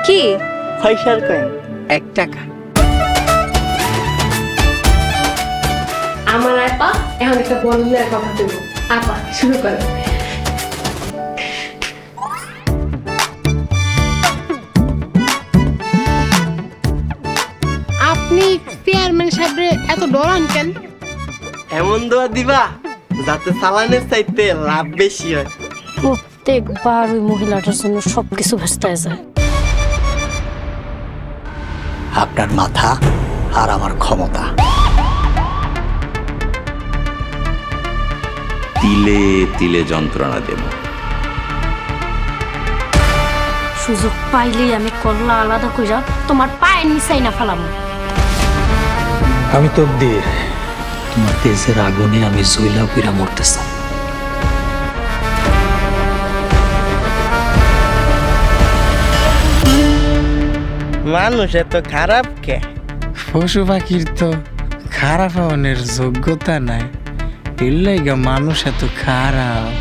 কি? পয়সার কয়েন 1 টাকা। আমার আপা এখন একটা বন্ধুদের কথা বলব। আপা শুরু করো। আপনি চেয়ারম্যান সাহেবরে এত ডরান কেন? এমন দোয়া দিবা যাতে চালানের চাইতে লাভ বেশি হয়। প্রত্যেকবার ওই মহিলাটার জন্য সবকিছু ভেস্তায় যায়। আপনার মাথা আর আমার ক্ষমতা। তিলে তিলে যন্ত্রণা দেব। সুযোগ পাইলেই আমি কল্লা আলাদা কইরা তোমার পায়ের নিচাই না ফেলাম। আমি তকদির, তোমার তেজের আগুনে আমি জইলা কইরা মরতেছি। মানুষ এত খারাপ কে? পশু পাখির তো খারাপ হওয়ার যোগ্যতা নাই, এর লাইগা মানুষ এত খারাপ।